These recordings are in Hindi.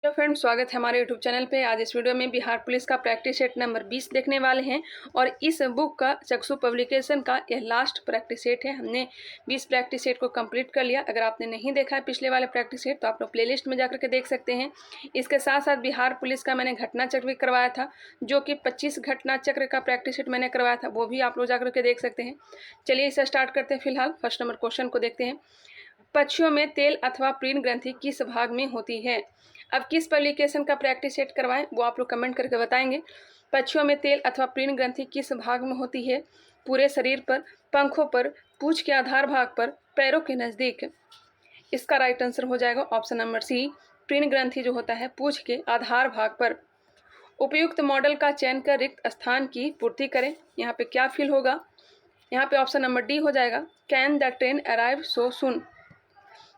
हेलो फ्रेंड्स, स्वागत है हमारे यूट्यूब चैनल पे। आज इस वीडियो में बिहार पुलिस का प्रैक्टिस सेट नंबर 20 देखने वाले हैं और इस बुक का चक्षु पब्लिकेशन का यह लास्ट प्रैक्टिस सेट है। हमने 20 प्रैक्टिस सेट को कंप्लीट कर लिया। अगर आपने नहीं देखा है पिछले वाले प्रैक्टिस सेट तो आप लोग प्लेलिस्ट में जाकर के देख सकते हैं। इसके साथ साथ बिहार पुलिस का मैंने घटना चक्र भी करवाया था, जो कि 25 घटना चक्र का प्रैक्टिस सेट मैंने करवाया था, वो भी आप लोग जाकर के देख सकते हैं। चलिए इसे स्टार्ट करते हैं। फिलहाल फर्स्ट नंबर क्वेश्चन को देखते हैं। पक्षियों में तेल अथवा प्रीण ग्रंथि किस भाग में होती है? अब किस पब्लिकेशन का प्रैक्टिस सेट करवाएं वो आप लोग कमेंट करके बताएंगे। पक्षियों में तेल अथवा प्रीण ग्रंथि किस भाग में होती है? पूरे शरीर पर, पंखों पर, पूंछ के आधार भाग पर, पैरों के नज़दीक। इसका राइट आंसर हो जाएगा ऑप्शन नंबर सी, प्रीण ग्रंथि जो होता है पूंछ के आधार भाग पर। उपयुक्त मॉडल का चयन कर रिक्त स्थान की पूर्ति करें। यहाँ पे क्या फिल होगा? यहाँ पे ऑप्शन नंबर डी हो जाएगा, can the train arrive so soon.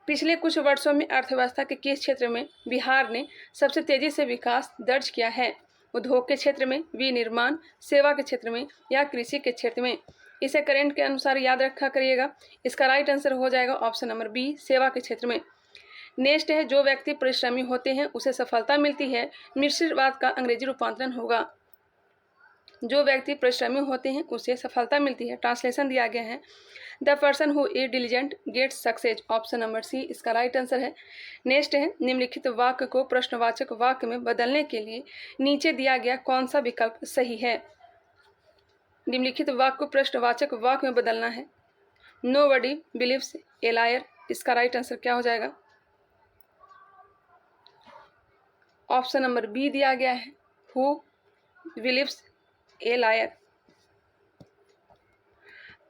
पिछले कुछ वर्षों में अर्थव्यवस्था के किस क्षेत्र में बिहार ने सबसे तेजी से विकास दर्ज किया है? उद्योग के क्षेत्र में, विनिर्माण, सेवा के क्षेत्र में या कृषि के क्षेत्र में? इसे करंट के अनुसार याद रखा करिएगा। इसका राइट आंसर हो जाएगा ऑप्शन नंबर बी, सेवा के क्षेत्र में। नेक्स्ट है, जो व्यक्ति परिश्रमी होते हैं उसे सफलता मिलती है, मिश्रवाद का अंग्रेजी रूपांतरण होगा। जो व्यक्ति परिश्रमी होते हैं उसे सफलता मिलती है। ट्रांसलेशन दिया गया है, the person who is diligent gets success. Option number C इसका राइट आंसर है। नेक्स्ट है, निम्नलिखित वाक्य को प्रश्नवाचक वाक्य में बदलने के लिए नीचे दिया गया कौन सा विकल्प सही है? निम्नलिखित वाक्य को प्रश्नवाचक वाक्य में बदलना है। Nobody believes a liar. इसका राइट आंसर क्या हो जाएगा? ऑप्शन नंबर बी दिया गया है, who believes a liar.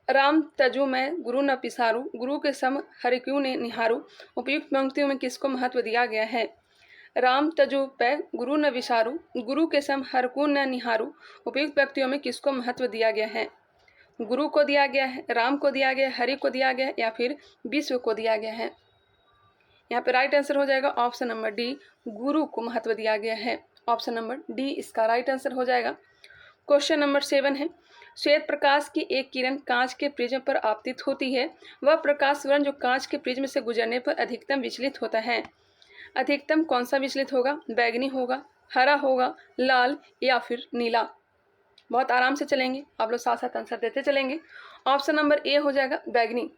Ram तजु मैं गुरु न पिसारू, गुरु के सम हरि क्यों ने निहारू। उपयुक्त पंक्तियों में किसको महत्व दिया गया है? राम तजु पै गुरु न विसारू, गुरु के सम हर को न निहारू। उपयुक्त पंक्तियों में किसको महत्व दिया गया है? गुरु को दिया गया है, राम को दिया गया है, हरि को दिया गया है या फिर विश्व को दिया गया है? यहाँ पे राइट आंसर हो जाएगा ऑप्शन नंबर डी, गुरु को महत्व दिया गया है। ऑप्शन नंबर डी इसका राइट आंसर हो जाएगा। क्वेश्चन नंबर 7 है, श्वेत प्रकाश की एक किरण कांच के प्रिज्म पर आपतित होती है। वह प्रकाश वर्ण जो कांच के प्रिज्म से गुजरने पर अधिकतम विचलित होता है। अधिकतम कौन सा विचलित होगा? बैगनी होगा, हरा होगा, लाल या फिर नीला? बहुत आराम से चलेंगे, आप लोग साथ साथ आंसर देते चलेंगे। ऑप्शन नंबर ए हो जाएगा बैगनी।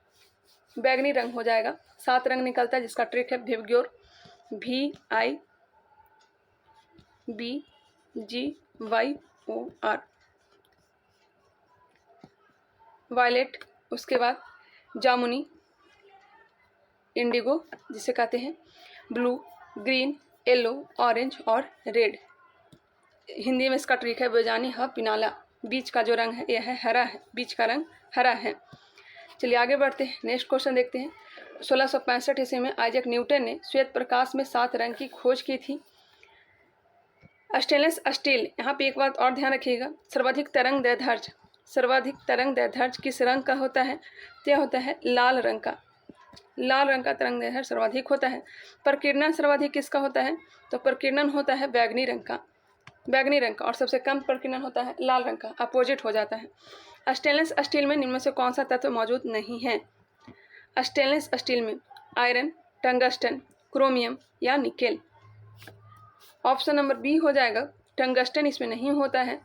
बैगनी रंग हो जाएगा। 7 रंग निकलता है जिसका ट्रिक है भिवग्योर, VIBGYOR। वायलेट, उसके बाद जामुनी, इंडिगो जिसे कहते हैं, ब्लू, ग्रीन, येलो, ऑरेंज और रेड। हिंदी में इसका ट्रिक है बेजानी ह पिनाला। बीच का जो रंग है यह है हरा है, बीच का रंग हरा है। चलिए आगे बढ़ते हैं, नेक्स्ट क्वेश्चन देखते हैं। 1665 ईस्वी में आइजैक न्यूटन ने श्वेत प्रकाश में 7 रंग की खोज की थी। स्टेनलेस स्टील, यहाँ पे एक बात और ध्यान रखिएगा, सर्वाधिक तरंग दैर्ध्य, सर्वाधिक तरंग दैर्ध्य किस रंग का होता है? तो यह होता है लाल रंग का। लाल रंग का तरंग दैर्ध्य सर्वाधिक होता है। प्रकीर्णन सर्वाधिक किसका होता है? तो प्रकीर्णन होता है बैगनी रंग का, बैगनी रंग का। और सबसे कम प्रकीर्णन होता है लाल रंग का, अपोजिट हो जाता है। स्टेनलेस स्टील में निम्न में से कौन सा तत्व मौजूद नहीं है? स्टेनलेस स्टील में आयरन, टंगस्टन, क्रोमियम या निकेल? ऑप्शन नंबर बी हो जाएगा, टंगस्टन इसमें नहीं होता है।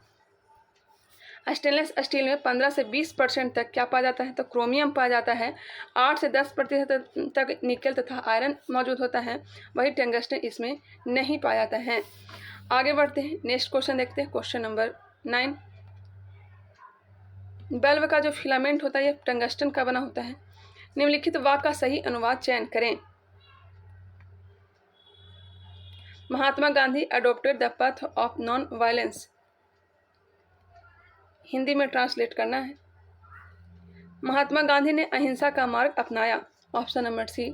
स्टेनलेस स्टील में 15 से 20% तक क्या पाया जाता है? तो क्रोमियम पाया जाता है। 8 से 10% तक निकेल तथा आयरन मौजूद होता है। वही टंगस्टन इसमें नहीं पाया जाता है। आगे बढ़ते हैं, नेक्स्ट क्वेश्चन देखते हैं। क्वेश्चन नंबर 9, बल्ब का जो फिलामेंट होता है यह टंगस्टन का बना होता है। निम्नलिखित वाक्य का सही अनुवाद चयन करें। Mahatma Gandhi adopted the path of non violence. Hindi में ट्रांसलेट करना है, महात्मा गांधी ने अहिंसा का मार्ग अपनाया। ऑप्शन नंबर सी।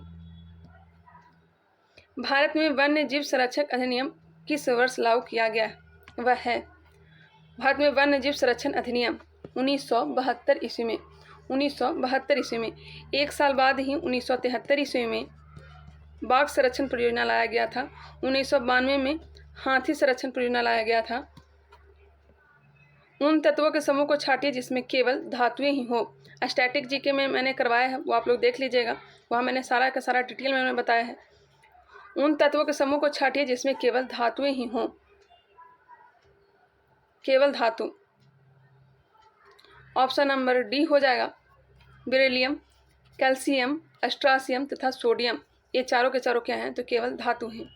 भारत में वन्य जीव संरक्षक अधिनियम किस वर्ष लागू किया गया? वह है, भारत में वन्य जीव संरक्षण अधिनियम 1972 ईस्वी में। 1972 ईस्वी में, एक साल बाद ही 1973 ईस्वी में बाघ संरक्षण परियोजना लाया गया था। 1992 में हाथी संरक्षण परियोजना लाया गया था। उन तत्वों के समूह को छाटिए जिसमें केवल धातुएं ही हो। स्टैटिक जीके में मैंने करवाया है, वो आप लोग देख लीजिएगा, वहाँ मैंने सारा का सारा डिटेल में बताया है। उन तत्वों के समूह को छांटिए जिसमें केवल धातुएं ही हों। केवल धातु। ऑप्शन नंबर डी हो जाएगा। बेरिलियम, कैल्शियम, एस्ट्रासियम तथा सोडियम, ये चारों के चारों क्या हैं? तो केवल धातु हैं।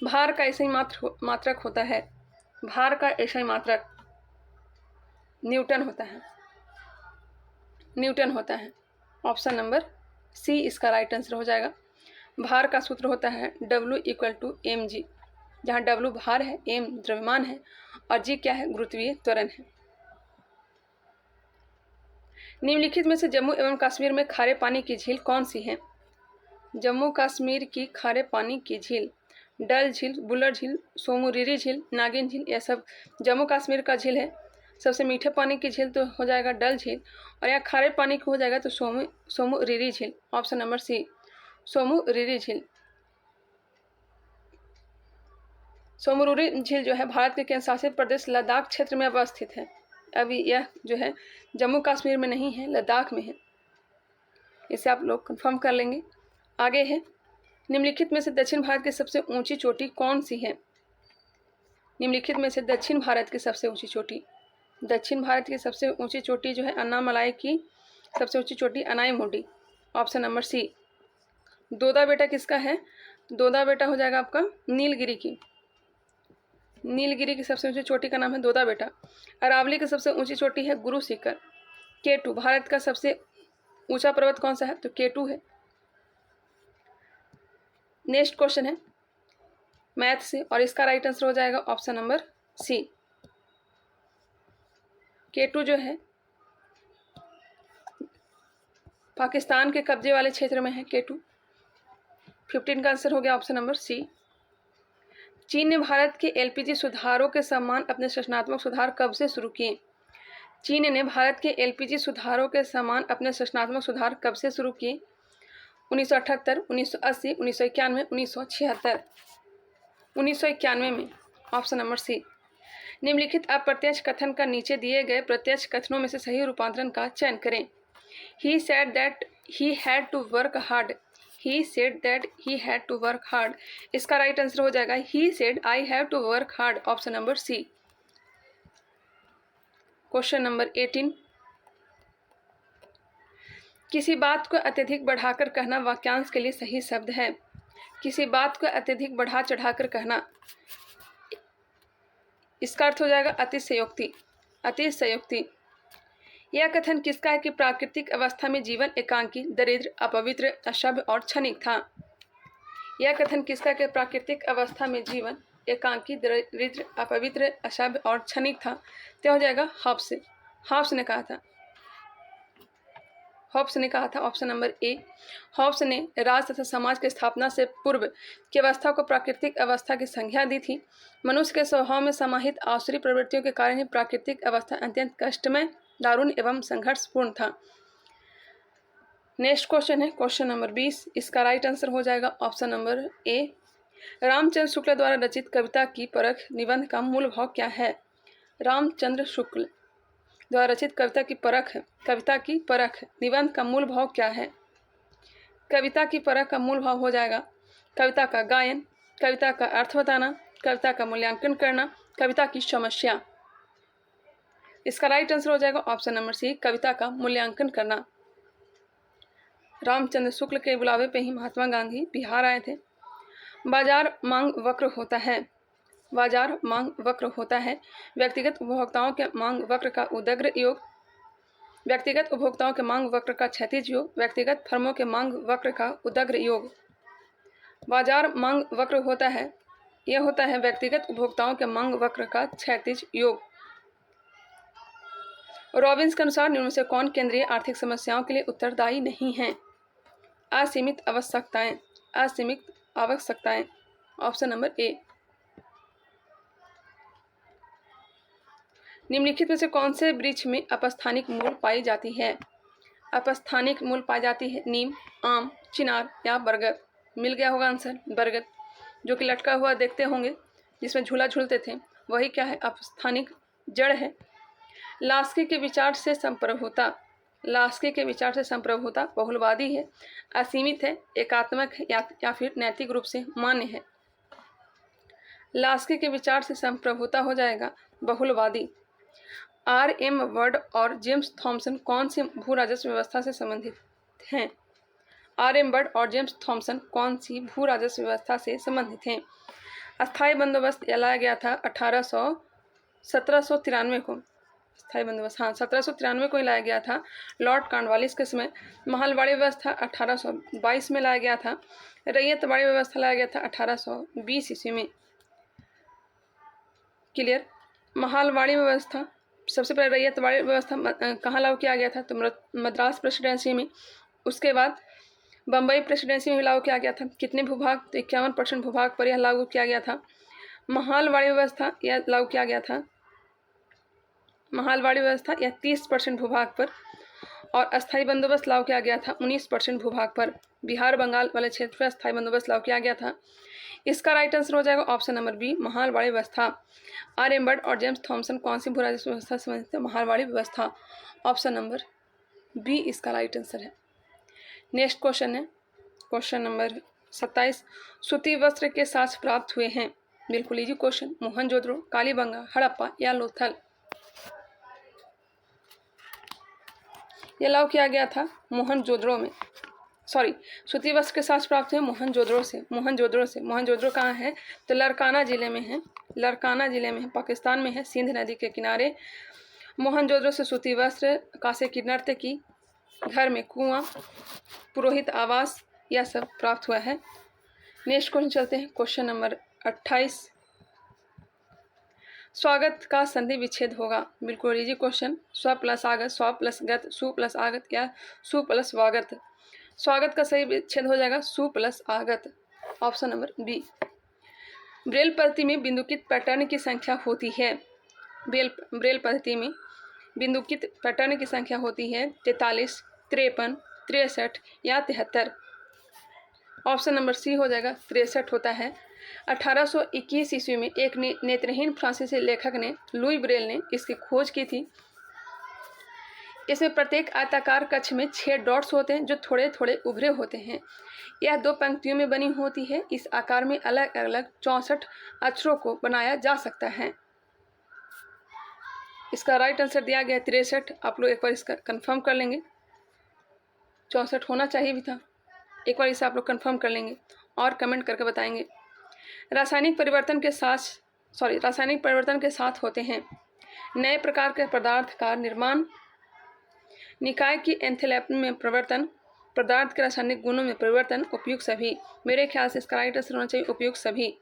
भार का ऐसा ही मात्रक होता है। भार का ऐसा ही मात्रक न्यूटन होता है। न्यूटन होता है। ऑप्शन नंबर सी इसका राइट आंसर हो जाएगा। भार का सूत्र होता है W = mg, जहाँ W भार है, m द्रव्यमान है और g क्या है? गुरुत्वीय त्वरण है। निम्नलिखित में से जम्मू एवं कश्मीर में खारे पानी की झील कौन सी है? जम्मू कश्मीर की खारे पानी की झील, डल झील, बुलर झील, सोमुरिरी झील, नागिन झील, यह सब जम्मू कश्मीर का झील है। सबसे मीठे पानी की झील तो हो जाएगा डल झील, और यहाँ खारे पानी की हो जाएगा तो सोमुरिरी झील। ऑप्शन नंबर सी, सोमुरिरी झील। सोमुरिरी झील जो है भारत के केंद्र शासित प्रदेश लद्दाख क्षेत्र में अवस्थित है। अभी यह जो है जम्मू कश्मीर में नहीं है, लद्दाख में है। इसे आप लोग कंफर्म कर लेंगे। आगे है, निम्नलिखित में से दक्षिण भारत की सबसे ऊंची चोटी कौन सी है? निम्नलिखित में से दक्षिण भारत की सबसे ऊंची चोटी, दक्षिण भारत की सबसे ऊंची चोटी जो है अन्नामलाई की सबसे ऊंची चोटी अनाईमुडी। ऑप्शन नंबर सी। दोदा बेटा किसका है? दोदा बेटा हो जाएगा आपका नीलगिरी की। नीलगिरी की सबसे ऊंची चोटी का नाम है दोदा बेटा। अरावली की सबसे ऊंची चोटी है गुरु शिखर। K2 भारत का सबसे ऊंचा पर्वत कौन सा है? तो K2 है। नेक्स्ट क्वेश्चन है मैथ से, और इसका राइट आंसर हो जाएगा ऑप्शन नंबर सी। K2 जो है पाकिस्तान के कब्जे वाले क्षेत्र में है K2। 15 का आंसर हो गया ऑप्शन नंबर सी। चीन ने भारत के LPG सुधारों के समान अपने संरचनात्मक सुधार कब से शुरू किए? चीन ने भारत के LPG सुधारों के समान अपने संरचनात्मक सुधार कब से शुरू किए? 1978, 1980, 1991, 1976। 1991 में। Option number C. निम्नलिखित अप्रत्यक्ष कथन का नीचे दिए गए प्रत्यक्ष कथनों में से सही रूपांतरण का चयन करें। He said that he had to work hard. He said that he had to work hard. इसका राइट आंसर हो जाएगा He said I have to work hard. Option number C. Question number 18। किसी बात को अत्यधिक बढ़ाकर कहना वाक्यांश के लिए सही शब्द है। किसी बात को अत्यधिक बढ़ा चढ़ाकर कहना, इसका अर्थ हो जाएगा अतिशयोक्ति। अतिशयोक्ति। यह कथन किसका है कि प्राकृतिक अवस्था में जीवन एकांकी, दरिद्र, अपवित्र, अशुभ और क्षणिक था? यह कथन किसका है कि प्राकृतिक अवस्था में जीवन एकांकी, दरिद्र, अपवित्र, अशुभ और क्षणिक था? तो हो जाएगा हॉब्स। हॉब्स ने कहा था। हॉब्स ने कहा था। Option number A. हॉब्स ने राज तथा समाज की स्थापना से पूर्व की अवस्था को प्राकृतिक अवस्था की संज्ञा दी थी। मनुष्य के स्वभाव में समाहित आसुरी प्रवृत्तियों के कारण ही प्राकृतिक अवस्था अत्यंत कष्टमय, दारुण एवं संघर्षपूर्ण था। नेक्स्ट क्वेश्चन है क्वेश्चन नंबर 20। इसका राइट आंसर हो जाएगा option number A. Ramchandra Shukla द्वारा रचित कविता की परख निबंध का मूल भाव क्या है? रामचंद्र शुक्ल द्वारा रचित कविता की परख निबंध का मूल भाव क्या है? कविता की परख का मूल भाव हो जाएगा कविता का गायन, कविता का अर्थ बताना, कविता का मूल्यांकन करना, कविता की समस्या। इसका राइट आंसर हो जाएगा ऑप्शन नंबर सी, कविता का मूल्यांकन करना। रामचंद्र शुक्ल के बुलावे पे ही महात्मा गांधी बिहार आए थे। बाजार मांग वक्र होता है। बाजार मांग वक्र होता है। व्यक्तिगत उपभोक्ताओं के मांग वक्र का उदग्र योग, व्यक्तिगत उपभोक्ताओं के मांग वक्र का क्षैतिज योग, व्यक्तिगत फर्मों के मांग वक्र का उदग्र योग। बाजार मांग वक्र होता है, यह होता है व्यक्तिगत उपभोक्ताओं के मांग वक्र का क्षैतिज योग। रॉबिन्स के अनुसार निम्न में से कौन केंद्रीय आर्थिक समस्याओं के लिए उत्तरदायी नहीं है? असीमित आवश्यकताएं। असीमित आवश्यकताएं। Option number A. निम्नलिखित में से कौन से वृक्ष में अपस्थानिक मूल पाई जाती है? अपस्थानिक मूल पाई जाती है नीम, आम, चिनार या बरगद। मिल गया होगा आंसर बरगद, जो कि लटका हुआ देखते होंगे, जिसमें झूला झूलते थे, वही क्या है? अपस्थानिक जड़ है। लास्की के विचार से संप्रभुता। लास्की के विचार से संप्रभुता बहुलवादी है, असीमित है, एकात्मक है या फिर नैतिक रूप से मान्य है। लास्की के विचार से संप्रभुता हो जाएगा बहुलवादी। R.M. वर्ड और जेम्स थॉमसन कौन सी भू राजस्व व्यवस्था से संबंधित हैं? R.M. वर्ड और जेम्स थॉमसन कौन सी भू राजस्व व्यवस्था से संबंधित हैं? अस्थायी बंदोबस्त लाया गया था 1793 को। स्थायी बंदोबस्त 1793 को लाया गया था लॉर्ड कॉर्नवालिस के समय। महलवाड़ी व्यवस्था 1822 में लाया गया था। रैयतवाड़ी व्यवस्था लाया गया था 1820 ईस्वी में। क्लियर। महलवाड़ी व्यवस्था सबसे पहले रैयतवाड़ी व्यवस्था कहाँ लागू किया गया था? तो मद्रास प्रेसिडेंसी में। उसके बाद बम्बई प्रेसिडेंसी में लागू किया गया था। कितने भूभाग? तो 51% भूभाग पर यह लागू किया गया था। महलवाड़ी व्यवस्था यह लागू किया गया था। महलवाड़ी व्यवस्था यह 30% भूभाग पर, और अस्थायी बंदोबस्त लागू किया गया था 19% भूभाग पर। बिहार बंगाल वाले क्षेत्र पर अस्थायी बंदोबस्त लागू किया गया था। इसका राइट आंसर हो जाएगा ऑप्शन नंबर बी, महलवाड़ी व्यवस्था। R.M. वर्ड और जेम्स थॉमसन कौन सी भू राजस्व व्यवस्था से संबंधित है? महलवाड़ी व्यवस्था। ऑप्शन नंबर बी इसका राइट आंसर है। नेक्स्ट क्वेश्चन है क्वेश्चन नंबर 27। सूती वस्त्र के साथ प्राप्त हुए हैं? बिल्कुल इजी क्वेश्चन। मोहनजोदड़ो, कालीबंगा, हड़प्पा या लोथल? यह लागू किया गया था मोहनजोदड़ो में। सॉरी, सूती वस्त्र के साथ प्राप्त हुए मोहनजोदड़ो से। मोहनजोदड़ो कहाँ है? तो लरकाना जिले में है। लरकाना जिले में है, पाकिस्तान में है, सिंध नदी के किनारे। मोहनजोदड़ो से सूती वस्त्र, कांसे की नर्तकी की, घर में कुआं, पुरोहित आवास, यह सब प्राप्त हुआ है। नेक्स्ट क्वेश्चन चलते हैं क्वेश्चन नंबर 28। स्वागत का संधि विच्छेद होगा? बिल्कुल इजी क्वेश्चन। स्व प्लस आगत, स्व प्लस गत, सु प्लस आगत या सु प्लस वागत? स्वागत का सही विच्छेद हो जाएगा सु प्लस आगत। Option number B. ब्रेल पद्धति में बिंदुकित पैटर्न की संख्या होती है? ब्रेल पद्धति में बिंदुकित पैटर्न की संख्या होती है 43, 53, 63 या 73? ऑप्शन नंबर सी हो जाएगा 63 होता है। 1821 ईस्वी में एक नेत्रहीन फ्रांसीसी लेखक ने, लुई ब्रेल ने इसकी खोज की थी। इसमें प्रत्येक आयताकार कक्ष में 6 डॉट्स होते हैं जो थोड़े थोड़े उभरे होते हैं। यह 2 पंक्तियों में बनी होती है। इस आकार में अलग अलग 64 अक्षरों को बनाया जा सकता है। इसका राइट आंसर दिया गया 63। आप लोग एक बार इसका कंफर्म कर लेंगे। 64 होना चाहिए भी था। एक बार इसे आप लोग कंफर्म कर लेंगे और कमेंट करके बताएंगे। रासायनिक परिवर्तन के साथ होते हैं नए प्रकार के पदार्थ का निर्माण, निकाय की एंथैल्पी में परिवर्तन, पदार्थ के रासायनिक गुणों में परिवर्तन, उपयुक्त सभी। मेरे ख्याल से इसका राइट आंसर होना चाहिए उपयुक्त सभी।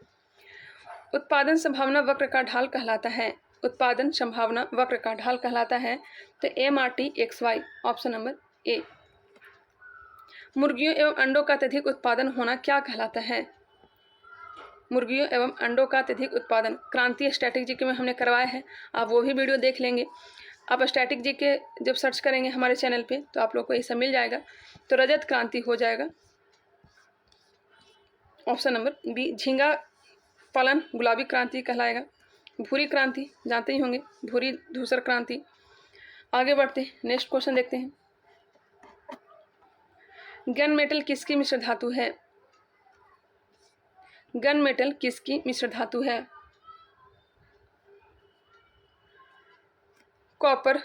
उत्पादन संभावना वक्र का ढाल कहलाता है? उत्पादन संभावना वक्र का ढाल कहलाता है तो MRT/XY। Option number A. मुर्गियों एवं अंडों का अत्यधिक उत्पादन होना क्या कहलाता है? मुर्गियों एवं अंडों का अत्यधिक उत्पादन क्रांतीय स्टैटिक जीके में हमने करवाया है, आप वो भी वीडियो देख लेंगे। आप स्टैटिक जीके जब सर्च करेंगे हमारे चैनल पे तो आप लोग को ये सब मिल जाएगा। तो रजत क्रांति हो जाएगा। Option number B. झींगा पालन गुलाबी क्रांति कहलाएगा। भूरी क्रांति जानते ही होंगे, भूरी धूसर क्रांति। आगे बढ़ते हैं, नेक्स्ट क्वेश्चन देखते हैं। गन मेटल किसकी मिश्र धातु है? गन मेटल किसकी मिश्र धातु है? कॉपर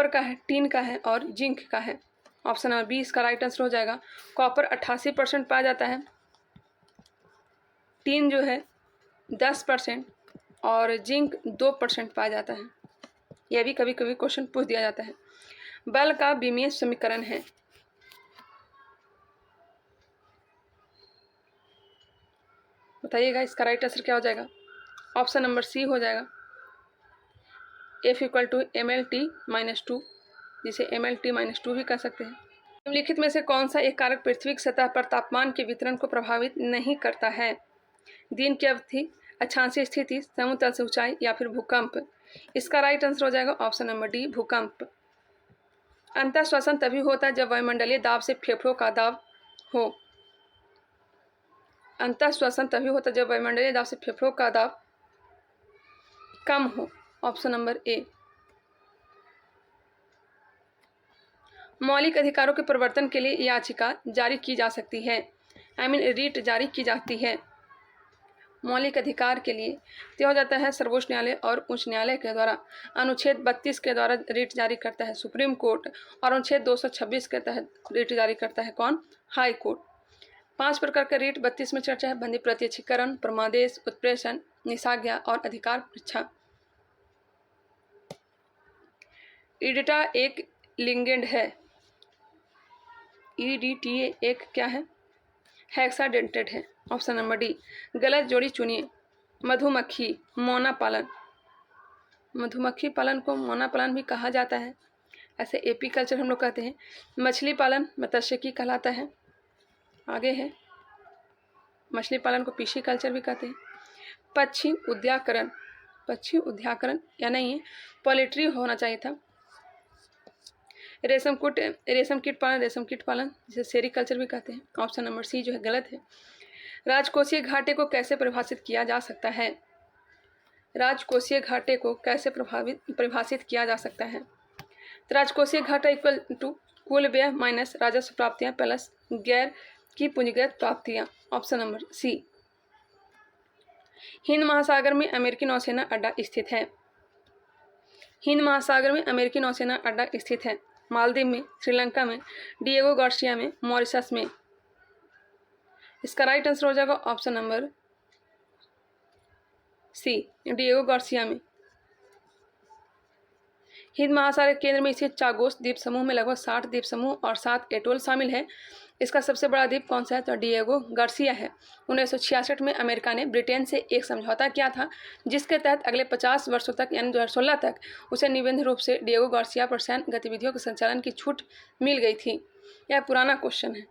का है, टीन का है और जिंक का है। ऑप्शन नंबर बी इसका राइट आंसर हो जाएगा। कॉपर 88% पाया जाता है, टीन जो है 10% और जिंक 2% पाया जाता है। यह भी कभी कभी क्वेश्चन पूछ दिया जाता है। बल का विमीय समीकरण है? बताइएगा इसका राइट आंसर क्या हो जाएगा। ऑप्शन नंबर सी हो जाएगा F = mLT-2, जिसे mLT-2 भी कह सकते हैं। निम्नलिखित में से कौन सा एक कारक पृथ्वी की सतह पर तापमान के वितरण को प्रभावित नहीं करता है? दिन की अवधि, अक्षांशीय स्थिति, समुद्र तल से ऊंचाई या फिर भूकंप? इसका राइट आंसर हो जाएगा ऑप्शन नंबर डी, भूकंप। अंतः श्वसन तभी होता है जब वायुमंडलीय दाब से फेफड़ों का दाब हो। अंतः श्वसन तभी होता है जब वायुमंडलीय दाब से फेफड़ों का दाब कम हो। Option number A. मौलिक अधिकारों के प्रवर्तन के लिए याचिका जारी की जा सकती है, रीट जारी की जाती है। मौलिक अधिकार के लिए तय हो जाता है सर्वोच्च न्यायालय और उच्च न्यायालय के द्वारा। अनुच्छेद 32 के द्वारा रीट जारी करता है सुप्रीम कोर्ट, और अनुच्छेद 226 के तहत रीट जारी करता है कौन? High court. 5 प्रकार का रीट 32 में चर्चा है: बंदी प्रत्यक्षीकरण, परमादेश, उत्प्रेषण, निषाज्ञा और अधिकार परीक्षा। ईडिटा एक लिंगेंड है। EDTA एक क्या है? हेक्साडेंटेड है। Option number D. गलत जोड़ी चुनिए। मधुमक्खी, मोना पालन। मधुमक्खी पालन को मोना पालन भी कहा जाता है, ऐसे एपी कल्चर हम लोग कहते हैं। मछली पालन मत्स्यिकी कहलाता है। आगे है, मछली पालन को पीसी कल्चर भी कहते हैं। पक्षी उद्याकरण, पक्षी उद्याकरण या नहीं है, पोल्ट्री होना चाहिए था। रेशम कीट पालन जिसे सेरीकल्चर भी कहते हैं। ऑप्शन नंबर सी जो है गलत है। राजकोषीय घाटे को कैसे परिभाषित किया जा सकता है? राजकोषीय घाटे को कैसे परिभाषित किया जा सकता है? तो राजकोषीय घाटा इक्वल टू कुल व्यय माइनस राजस्व प्राप्तियां प्लस गैर की पूंजीगत प्राप्तियां। ऑप्शन नंबर सी। हिंद महासागर में अमेरिकी नौसेना अड्डा स्थित है। हिंद महासागर में अमेरिकी नौसेना अड्डा स्थित है। मालदीव में, श्रीलंका में, डिएगो गार्सिया में, मॉरिशस में। इसका राइट आंसर हो जाएगा option number C, Diego Garcia में। हिंद महासागर केंद्र में स्थित चागोस द्वीप समूह में लगभग 60 द्वीप समूह और 7 एटोल शामिल है। इसका सबसे बड़ा द्वीप कौन सा है? तो डिएगो गार्सिया है। 1966 में अमेरिका ने ब्रिटेन से एक समझौता किया था, जिसके तहत अगले 50 वर्षों तक यानी 2016 तक उसे निबंध रूप से डिएगो गार्सिया पर सैन्य गतिविधियों के संचालन की छूट मिल गई थी। यह पुराना क्वेश्चन है।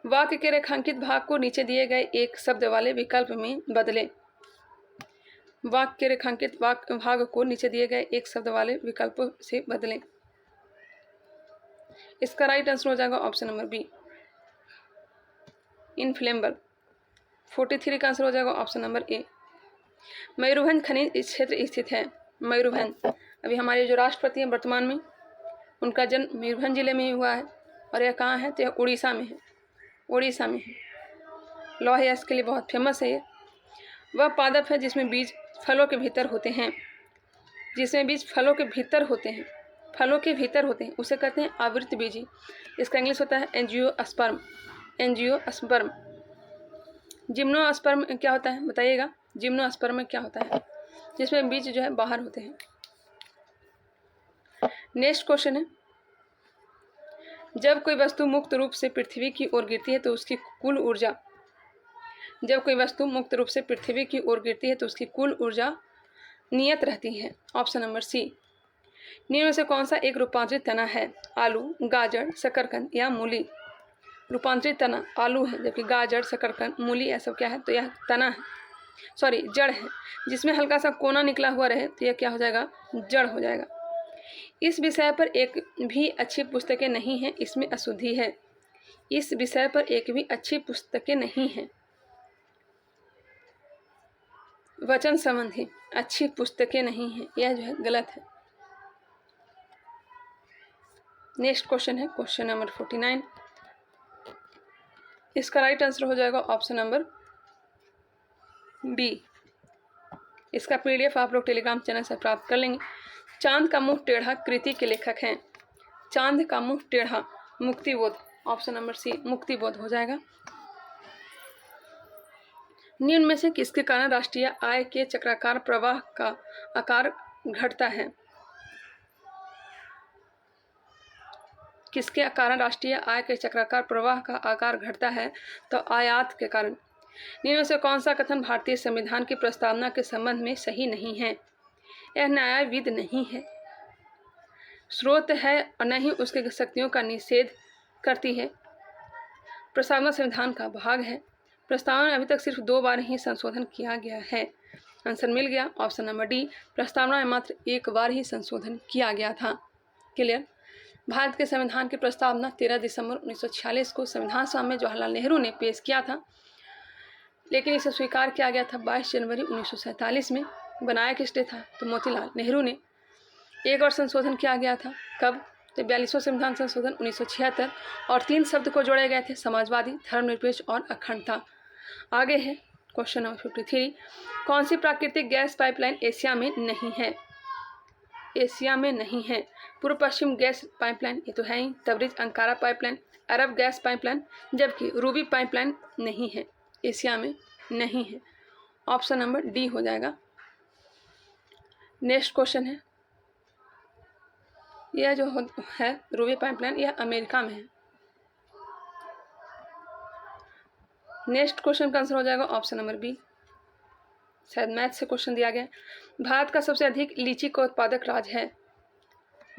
वाक्य के रेखांकित भाग को नीचे दिए गए एक शब्द वाले विकल्प में बदलें। वाक्य के रेखांकित भाग को नीचे दिए गए एक शब्द वाले विकल्प से बदलें। इसका राइट आंसर हो जाएगा ऑप्शन नंबर बी, इनफ्लेमेबल। 43 का आंसर हो जाएगा ऑप्शन नंबर ए। मयूरभंज खनिज क्षेत्र स्थित है। मयूरभंज, अभी हमारे जो राष्ट्रपति हैं वर्तमान में, उनका जन्म मयूरभंज जिले में ही हुआ है। और यह कहाँ है? तो यह उड़ीसा में है। उड़ीसा में है। लौह अयस्क के लिए बहुत फेमस है ये। वह पादप है जिसमें बीज फलों के भीतर होते हैं। जिसमें बीज फलों के भीतर होते हैं, फलों के भीतर होते हैं, उसे कहते हैं आवृत बीजी। इसका इंग्लिश होता है एंजियोस्पर्म। एंजियोस्पर्म। जिम्नोस्पर्म क्या होता है बताइएगा? जिम्नोस्पर्म में क्या होता है? जिसमें बीज जो है बाहर होते हैं। नेक्स्ट क्वेश्चन है, जब कोई वस्तु मुक्त रूप से पृथ्वी की ओर गिरती है तो उसकी कुल ऊर्जा, जब कोई वस्तु मुक्त रूप से पृथ्वी की ओर गिरती है तो उसकी कुल ऊर्जा नियत रहती है। Option number C. निम्न में से कौन सा एक रूपांतरित तना है? आलू, गाजर, शकरकंद या मूली। रूपांतरित तना आलू है, जबकि गाजर, शकरकंद, मूली यह सब क्या है? तो यह तना है, सॉरी जड़ है। जिसमें हल्का सा कोना निकला हुआ रहे तो यह क्या हो जाएगा? जड़ हो जाएगा। इस विषय पर एक भी अच्छी पुस्तकें नहीं हैं, इसमें अशुद्धि है। इस विषय पर एक भी अच्छी पुस्तकें नहीं हैं। वचन संबंधी अच्छी पुस्तकें नहीं हैं, यह जो है गलत है। नेक्स्ट क्वेश्चन है क्वेश्चन नंबर 49। इसका राइट आंसर हो जाएगा ऑप्शन नंबर बी। इसका PDF आप लोग टेलीग्राम चैनल से प्राप्त कर लेंगे। चांद का मुंह टेढ़ा कृति के लेखक हैं। चांद का मुंह टेढ़ा, Muktibodh. Option number C, Muktibodh हो जाएगा। निम्न में से किसके कारण राष्ट्रीय आय के चक्राकार प्रवाह का आकार घटता है? किसके कारण राष्ट्रीय आय के चक्राकार प्रवाह का आकार घटता है? तो आयात के कारण। निम्न में से कौन सा कथन भारतीय संविधान की प्रस्तावना के संबंध में सही नहीं है? यह न्यायविद नहीं है, स्रोत है और न ही उसके शक्तियों का निषेध करती है। प्रस्तावना संविधान का भाग है। प्रस्तावना में अभी तक सिर्फ 2 बार ही संशोधन किया गया है। आंसर मिल गया ऑप्शन नंबर डी। प्रस्तावना में मात्र 1 बार ही संशोधन किया गया था। क्लियर। भारत के संविधान की प्रस्तावना 13 दिसंबर 1946 को संविधान सभा में जवाहरलाल नेहरू ने पेश किया था, लेकिन इसे स्वीकार किया गया था 22 जनवरी 1947 में। बनाया किसने था? तो मोतीलाल नेहरू ने। 1 और संशोधन किया गया था, कब? तो 42वां संविधान संशोधन 1976 और 3 शब्द को जोड़े गए थे, समाजवादी, धर्मनिरपेक्ष और अखंडता। आगे है क्वेश्चन नंबर 53, कौन सी प्राकृतिक गैस पाइपलाइन एशिया में नहीं है? एशिया में नहीं है। पूर्व पश्चिम गैस पाइपलाइन ये तो है ही, तबरीज अंकारा पाइपलाइन, अरब गैस पाइपलाइन, जबकि रूबी पाइपलाइन नहीं है, एशिया में नहीं है। ऑप्शन नंबर डी हो जाएगा। नेक्स्ट क्वेश्चन है, यह जो है रूबी पाइपलाइन यह अमेरिका में है। नेक्स्ट क्वेश्चन का आंसर हो जाएगा ऑप्शन नंबर बी, शायद मैथ से क्वेश्चन दिया गया। भारत का सबसे अधिक लीची का उत्पादक राज्य है?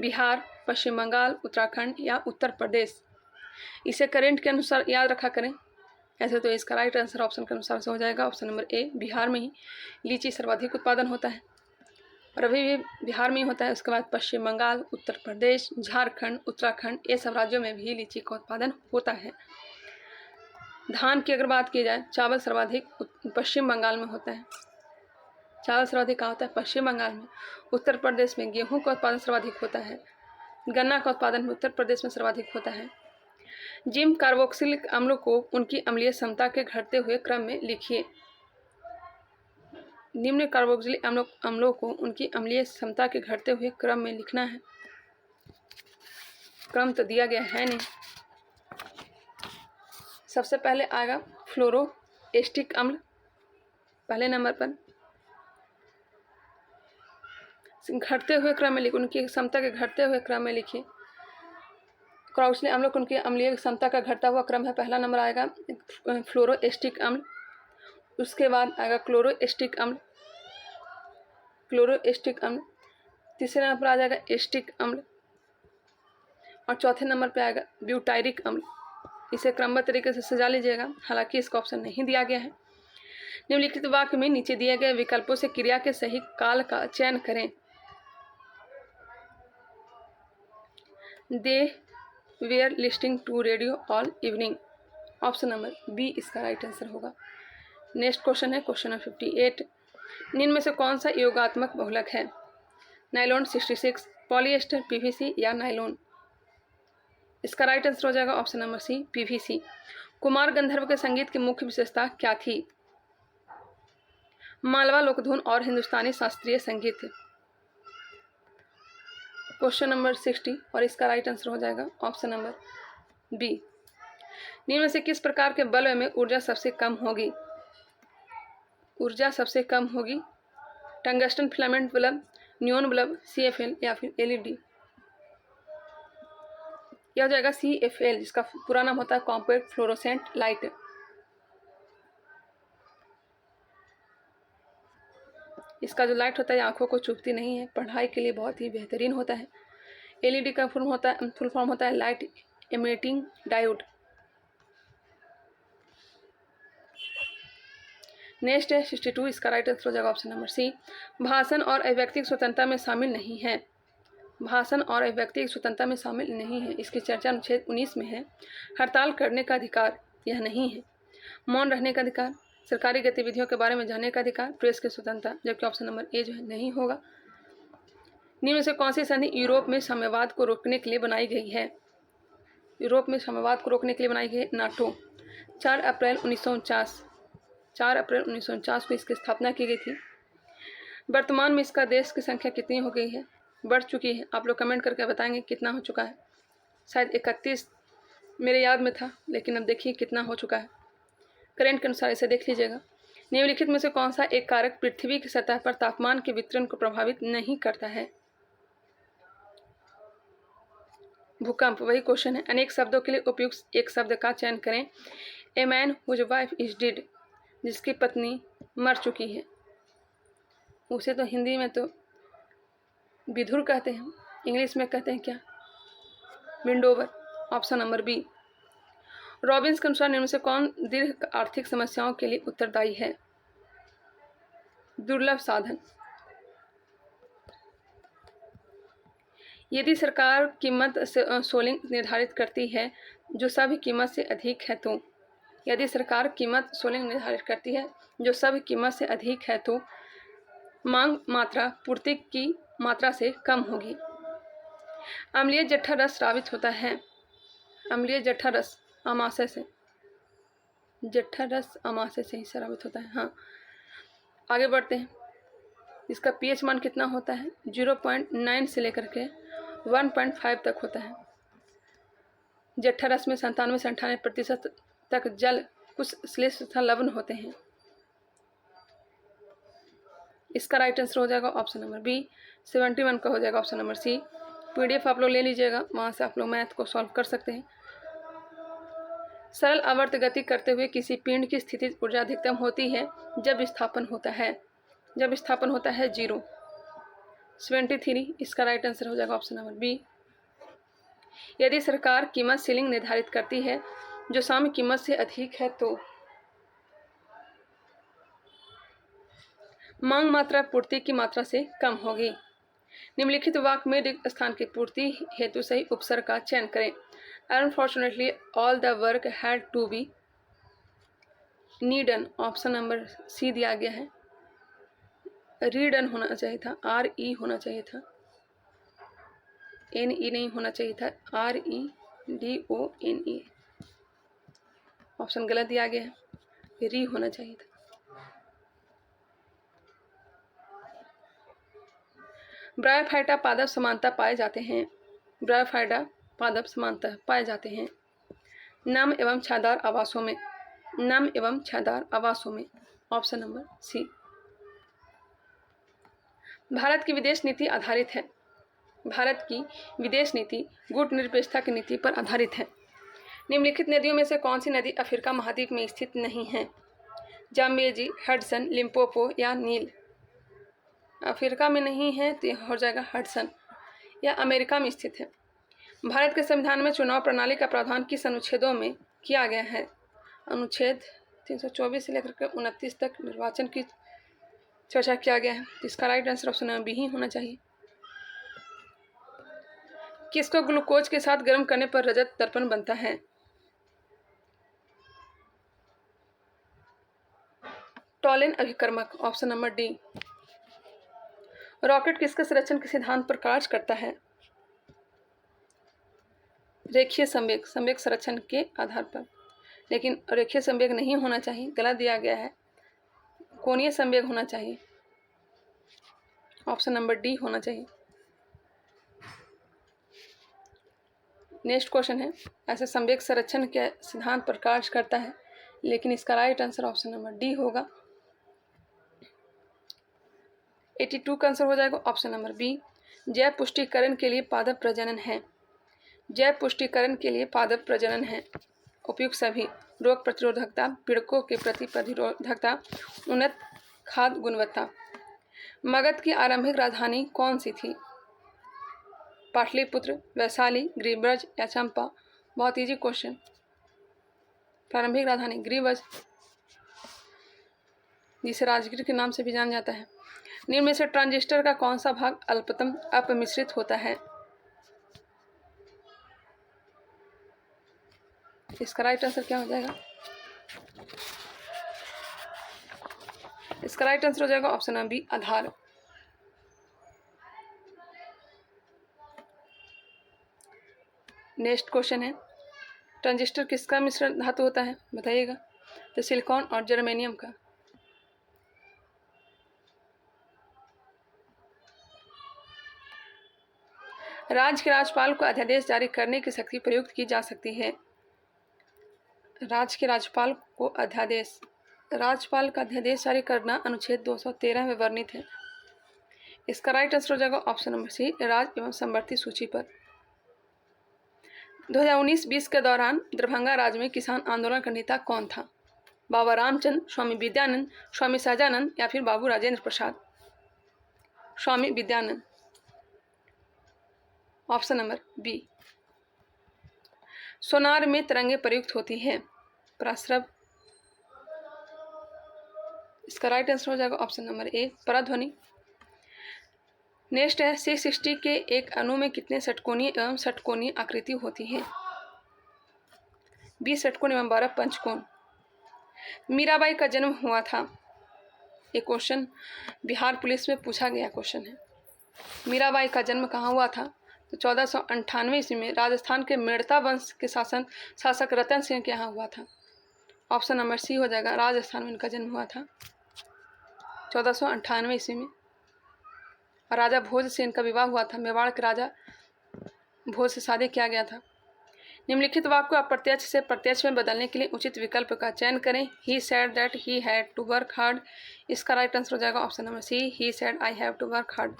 बिहार, पश्चिम बंगाल, उत्तराखंड या उत्तर प्रदेश? इसे करंट के अनुसार याद रखा करें। ऐसे तो इसका राइट आंसर ऑप्शन के अनुसार से हो जाएगा ऑप्शन नंबर ए, बिहार में ही लीची सर्वाधिक उत्पादन होता है और अभी भी बिहार में ही होता है। उसके बाद पश्चिम बंगाल, उत्तर प्रदेश, झारखंड, उत्तराखंड ये सब राज्यों में भी लीची का उत्पादन होता है। धान की अगर बात की जाए, चावल सर्वाधिक पश्चिम बंगाल में होता है। चावल सर्वाधिक कहाँ होता है? पश्चिम बंगाल में। उत्तर प्रदेश में गेहूं का उत्पादन सर्वाधिक होता है। गन्ना का उत्पादन उत्तर प्रदेश में सर्वाधिक होता है। जिम कार्बोक्सिलिक अम्लों को उनकी अम्लीय क्षमता के घटते हुए क्रम में लिखिए। निम्न कार्बोक्सिलिक अम्लों को उनकी अम्लीय क्षमता के घटते हुए क्रम में लिखना है। क्रम तो दिया गया है नहीं। सबसे पहले आएगा फ्लोरो एस्टिक अम्ल पहले नंबर पर, घटते हुए क्रम में लिखिए, उनकी क्षमता के घटते हुए क्रम में लिखिए। कार्बोक्सिलिक अम्लों को उनकी अम्लीय क्षमता का घटता हुआ क्रम है। पहला नंबर आएगा फ्लोरो एस्टिक अम्ल, उसके बाद आएगा क्लोरो एस्टिक अम्ल, क्लोरो एस्टिक अम्ल, तीसरे नंबर पर आ जाएगा एस्टिक अम्ल और चौथे नंबर पर आएगा ब्यूटायरिक अम्ल। इसे क्रमबद्ध तरीके से सजा लीजिएगा, हालांकि इसका ऑप्शन नहीं दिया गया है। निम्नलिखित वाक्य में नीचे दिए गए विकल्पों से क्रिया के सही काल का चयन करें। They were listening to radio all evening, option number B इसका राइट आंसर होगा। नेक्स्ट क्वेश्चन है क्वेश्चन नंबर 58, निम्न में से कौन सा योगात्मक बहुलक है? नायलॉन 66, पॉलिएस्टर, पीवीसी या नायलॉन? इसका राइट आंसर हो जाएगा option number C, PVC. Kumar Gandharva के संगीत की मुख्य विशेषता क्या थी? मालवा लोकधुन और हिंदुस्तानी शास्त्रीय संगीत। क्वेश्चन नंबर 60 और इसका राइट आंसर हो जाएगा ऑप्शन नंबर बी। निम्न में से किस प्रकार के बल्ब में ऊर्जा सबसे कम होगी? ऊर्जा सबसे कम होगी tungsten filament bulb, neon bulb, CFL या फिर LED। यह हो जाएगा CFL, जिसका पूरा नाम होता है कॉम्पैक्ट फ्लोरोसेंट लाइट। इसका जो लाइट होता है आंखों को चुभती नहीं है, पढ़ाई के लिए बहुत ही बेहतरीन होता है। LED का फुल फॉर्म होता है लाइट इमिटिंग डायोड। नेक्स्ट है 62, इसका राइट आंसर हो जाएगा ऑप्शन नंबर सी, भाषण और अभिव्यक्ति स्वतंत्रता में शामिल नहीं है। भाषण और अभिव्यक्ति स्वतंत्रता में शामिल नहीं है, इसकी चर्चा अनुच्छेद 19 में है। हड़ताल करने का अधिकार यह नहीं है। मौन रहने का अधिकार, सरकारी गतिविधियों के बारे में जानने का अधिकार, प्रेस की स्वतंत्रता, जबकि ऑप्शन नंबर ए जो है नहीं होगा। निम्न में से कौन सी संधि यूरोप में साम्यवाद को रोकने के लिए बनाई गई है? यूरोप में साम्यवाद को रोकने के लिए बनाई गई है नाटो। 4 अप्रैल 1949 को इसकी स्थापना की गई थी। वर्तमान में इसका देश की संख्या कितनी हो गई है? बढ़ चुकी है। आप लोग कमेंट करके बताएंगे कितना हो चुका है। शायद 31 मेरे याद में था, लेकिन अब देखिए कितना हो चुका है। करंट के अनुसार इसे देख लीजिएगा। निम्नलिखित में से कौन सा एक कारक पृथ्वी की सतह पर तापमान के वितरण को प्रभावित नहीं करता है? भूकंप, वही क्वेश्चन है। अनेक शब्दों के लिए उपयुक्त एक शब्द का चयन करें। A man whose wife is dead, जिसकी पत्नी मर चुकी है। उसे तो हिंदी में तो विधुर कहते हैं, इंग्लिश में कहते हैं क्या? विंडोवर, ऑप्शन नंबर बी। रॉबिन्स के अनुसार निम्न से कौन दीर्घ आर्थिक समस्याओं के लिए उत्तरदायी है? दुर्लभ साधन। यदि सरकार कीमत सोलिंग निर्धारित करती है जो सभी कीमत से अधिक है तो, यदि सरकार कीमत सोलिंग निर्धारित करती है जो सभी कीमत से अधिक है तो मांग मात्रा पूर्ति की मात्रा से कम होगी। अम्लीय जठर रस स्रावित होता है। अम्लीय जठर रस आमाशय से, जठर रस आमाशय से ही स्रावित होता है। हाँ, आगे बढ़ते हैं। इसका पीएच मान कितना होता है? 0.9 से लेकर के 1.5 तक होता है। जठर रस में 97 से 98% तक जल, कुछ श्लेष तथा लवण होते हैं। इसका राइट आंसर हो जाएगा ऑप्शन नंबर बी। 71 का हो जाएगा ऑप्शन नंबर सी। पीडीएफ आप लोग ले लीजिएगा, वहाँ से आप लोग मैथ को सॉल्व कर सकते हैं। सरल आवर्त गति करते हुए किसी पिंड की स्थिति ऊर्जा अधिकतम होती है जब विस्थापन होता है। जब विस्थापन होता है 0। 73, इसका राइट आंसर हो जाएगा ऑप्शन नंबर बी। यदि सरकार कीमत सीलिंग निर्धारित करती है जो साम्य कीमत से अधिक है तो मांग मात्रा पूर्ति की मात्रा से कम होगी। निम्नलिखित वाक्य में रिक्त स्थान की पूर्ति हेतु सही उपसर्ग का चयन करें। Unfortunately all the work had to be redone, option number C दिया गया है। रीडन होना चाहिए था, RE होना चाहिए था, NE नहीं होना चाहिए था, REDONE। ऑप्शन गलत दिया गया है, री होना चाहिए था। ब्रायोफाइटा पादप समानता पाए जाते हैं। ब्रायोफाइटा पादप समानता पाए जाते हैं नम एवं छायादार आवासों में। नम एवं छायादार आवासों में, ऑप्शन नंबर सी। भारत की विदेश नीति आधारित है। भारत की विदेश नीति गुटनिरपेक्षता की नीति पर आधारित है। निम्नलिखित नदियों में से कौन सी नदी अफ्रीका महाद्वीप में स्थित नहीं है? जाम्बेजी, हडसन, लिम्पोपो या नील। अफ्रीका में नहीं है तो यह हो जाएगा हडसन। यह अमेरिका में स्थित है। भारत के संविधान में चुनाव प्रणाली का प्रावधान किस अनुच्छेदों में किया गया है? अनुच्छेद 324 से लेकर के 29 तक निर्वाचन की चर्चा किया गया है। इसका right answer option number B ही होना चाहिए। किसको ग्लूकोज के साथ गर्म करने पर रजत दर्पण बनता है? टॉलिन अभिकर्मक, ऑप्शन नंबर डी। रॉकेट किसके संरक्षण के सिद्धांत पर कार्य करता है? रेखीय संवेग, संवेग संरक्षण के आधार पर। लेकिन रेखीय संवेग नहीं होना चाहिए, गलत दिया गया है, कोणीय संवेग होना चाहिए, ऑप्शन नंबर डी होना चाहिए। नेक्स्ट क्वेश्चन है, ऐसे संवेग संरक्षण के सिद्धांत पर कार्य करता है, लेकिन इसका right answer option number D होगा। 82 का आंसर हो जाएगा ऑप्शन नंबर बी। जैव पुष्टिकरण के लिए पादप प्रजनन है। जैव पुष्टिकरण के लिए पादप प्रजनन है। उपयुक्त सभी: रोग प्रतिरोधकता, पीड़कों के प्रति प्रतिरोधकता, उन्नत खाद्य गुणवत्ता। मगध की आरंभिक राजधानी कौन सी थी? पाटलिपुत्र, वैशाली, गिरिब्रज या चंपा। बहुत इजी क्वेश्चन। प्रारंभिक राजधानी गिरिब्रज, जिसे राजगीर के नाम से भी जाना जाता है। निम्न में से ट्रांजिस्टर का कौन सा भाग अल्पतम अपमिश्रित होता है? इसका राइट आंसर क्या हो जाएगा? इसका राइट आंसर हो जाएगा ऑप्शन नंबर बी, आधार। नेक्स्ट क्वेश्चन है, ट्रांजिस्टर किसका मिश्रण धातु होता है? बताइएगा। तो सिलिकॉन और जर्मेनियम का। राज्य के राज्यपाल को अध्यादेश जारी करने की शक्ति प्रयुक्त की जा सकती है। राज्य के राज्यपाल को अध्यादेश, राज्यपाल का अध्यादेश जारी करना अनुच्छेद 213 में वर्णित है। इसका राइट आंसर हो जाएगा ऑप्शन नंबर सी, राज्य एवं समवर्ती सूची पर। 2019-20 के दौरान दरभंगा राज्य में किसान आंदोलन का नेता कौन था? बाबा रामचंद्र, स्वामी विद्यानंद, स्वामी सहजानंद या फिर बाबू राजेंद्र प्रसाद। स्वामी विद्यानंद, ऑप्शन नंबर बी। सोनार में तरंगे प्रयुक्त होती हैं। प्रस्रव, इसका राइट आंसर हो जाएगा ऑप्शन नंबर ए, पराध्वनि। नेक्स्ट है, 660 के एक अणु में कितने षटकोणीय एवं षटकोणीय आकृति होती है? 20 षटकोण एवं 12 पंचकोण। मीराबाई का जन्म हुआ था। ये क्वेश्चन बिहार पुलिस में पूछा गया क्वेश्चन है। मीराबाई का जन्म कहाँ हुआ था? तो 1498 ईस्वी में राजस्थान के मेड़ता वंश के शासक रतन सेन के यहाँ हुआ था। ऑप्शन नंबर सी हो जाएगा, राजस्थान में इनका जन्म हुआ था 1498 ईस्वी में। और राजा भोज से इनका विवाह हुआ था। मेवाड़ के राजा भोज से शादी किया गया था। निम्नलिखित वाक्य को अप्रत्यक्ष से प्रत्यक्ष में बदलने के लिए उचित विकल्प का चयन करें। He said that he had to work hard, इसका राइट आंसर हो जाएगा option number C, he said I have to work hard.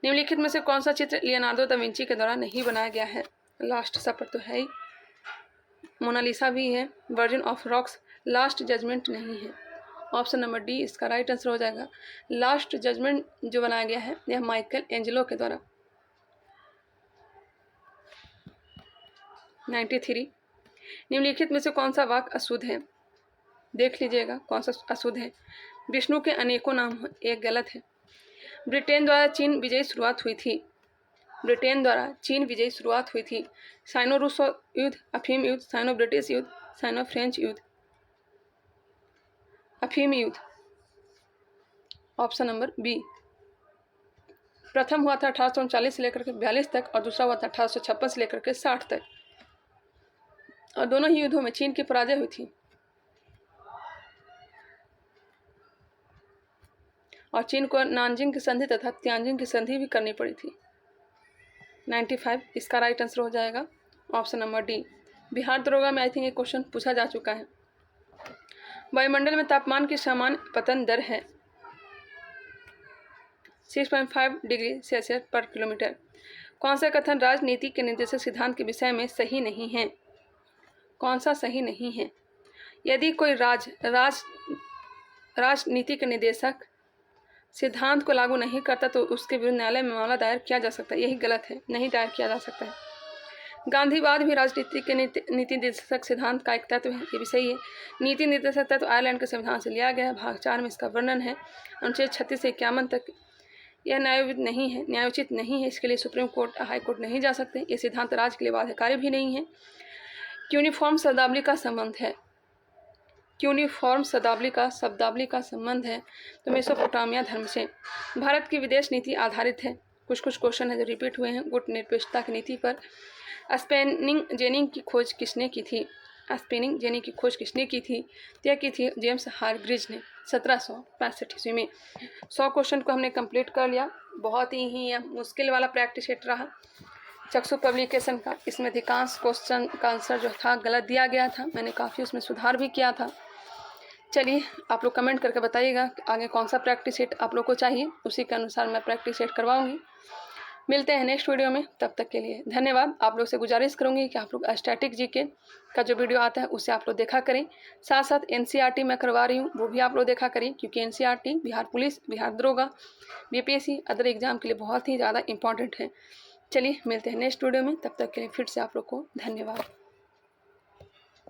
निम्नलिखित में से कौन सा चित्र लियोनार्डो दा विंची के द्वारा नहीं बनाया गया है? लास्ट सपर तो है ही, मोनालिसा भी है, virgin of rocks, last judgment नहीं है। ऑप्शन नंबर डी इसका राइट आंसर हो जाएगा। लास्ट जजमेंट जो बनाया गया है यह माइकल एंजेलो के द्वारा। 93 निम्नलिखित में से कौन सा वाक्य अशुद्ध है? देख लीजिएगा कौन सा अशुद्ध है। विष्णु के अनेकों नाम हैं, एक गलत है। ब्रिटेन द्वारा चीन विजय शुरुआत हुई थी। ब्रिटेन द्वारा चीन विजय शुरुआत हुई थी। साइनो रूस युद्ध, अफीम युद्ध, साइनो ब्रिटिश युद्ध, साइनो फ्रेंच युद्ध। अफीम युद्ध, ऑप्शन नंबर बी। प्रथम हुआ था 1839 से लेकर के 42 तक और दूसरा हुआ था 1856 से लेकर के 60 तक। और दोनों ही युद्धों में चीन की पराजय हुई थी और चीन को नानजिंग की संधि तथा तियानजिंग की संधि भी करनी पड़ी थी। 95 इसका राइट आंसर हो जाएगा ऑप्शन नंबर डी। बिहार दरोगा में आई थिंक ये क्वेश्चन पूछा जा चुका है। वायुमंडल में तापमान की सामान्य पतन दर है 6.5 डिग्री सेल्सियस पर किलोमीटर। कौन सा कथन राजनीति के निर्देशक सिद्धांत के विषय में सही नहीं है? कौन सा सही नहीं है? यदि कोई राजनीति के निर्देशक सिद्धांत को लागू नहीं करता तो उसके विरुद्ध न्यायालय में मामला दायर किया जा सकता है। यही गलत है, नहीं दायर किया जा सकता है। गांधीवाद भी राजनीति के नीति निर्देशक सिद्धांत का एक तत्व है, ये भी सही है। नीति निर्देशक तत्व आयरलैंड के संविधान से लिया गया है। भाग 4 में इसका वर्णन है। अनुच्छेद 36 से 51 तक यह न्यायोचित नहीं है। इसके लिए सुप्रीम कोर्ट, हाई कोर्ट नहीं जा सकते। ये सिद्धांत राज्य के लिए बाध्यकारी भी नहीं है। क्यूनिफॉर्म शब्दावली का संबंध है। क्यूनिफॉर्म शब्दावली का संबंध है तो मेसोपोटामिया धर्म से। भारत की विदेश नीति आधारित है। कुछ क्वेश्चन है जो रिपीट हुए हैं। गुट निरपेक्षता की नीति पर। स्पेनिंग जेनिंग की खोज किसने की थी? स्पेनिंग जेनिंग की खोज किसने की थी? यह की थी जेम्स हारग्रीज ने 1765 ईस्वी में। 100 क्वेश्चन को हमने कंप्लीट कर लिया। बहुत ही मुश्किल वाला प्रैक्टिस सेट रहा चक्षु पब्लिकेशन का। इसमें अधिकांश क्वेश्चन का आंसर जो था गलत दिया गया था। मैंने काफ़ी उसमें सुधार भी किया था। चलिए आप लोग कमेंट करके बताइएगा कि आगे कौन सा प्रैक्टिस सेट आप लोग को चाहिए, उसी के अनुसार मैं प्रैक्टिस सेट करवाऊंगी। मिलते हैं नेक्स्ट वीडियो में, तब तक के लिए धन्यवाद। आप लोग से गुजारिश करूंगी कि आप लोग स्टैटिक जीके का जो वीडियो आता है उसे आप लोग देखा करें। साथ साथ एनसीईआरटी मैं करवा रही हूँ, वो भी आप लोग देखा करें, क्योंकि एनसीईआरटी बिहार पुलिस, बिहार दरोगा, बीपीएससी अदर एग्जाम के लिए बहुत ही ज़्यादा इंपॉर्टेंट है। चलिए मिलते हैं नेक्स्ट वीडियो में, तब तक के लिए फिर से आप लोग को धन्यवाद।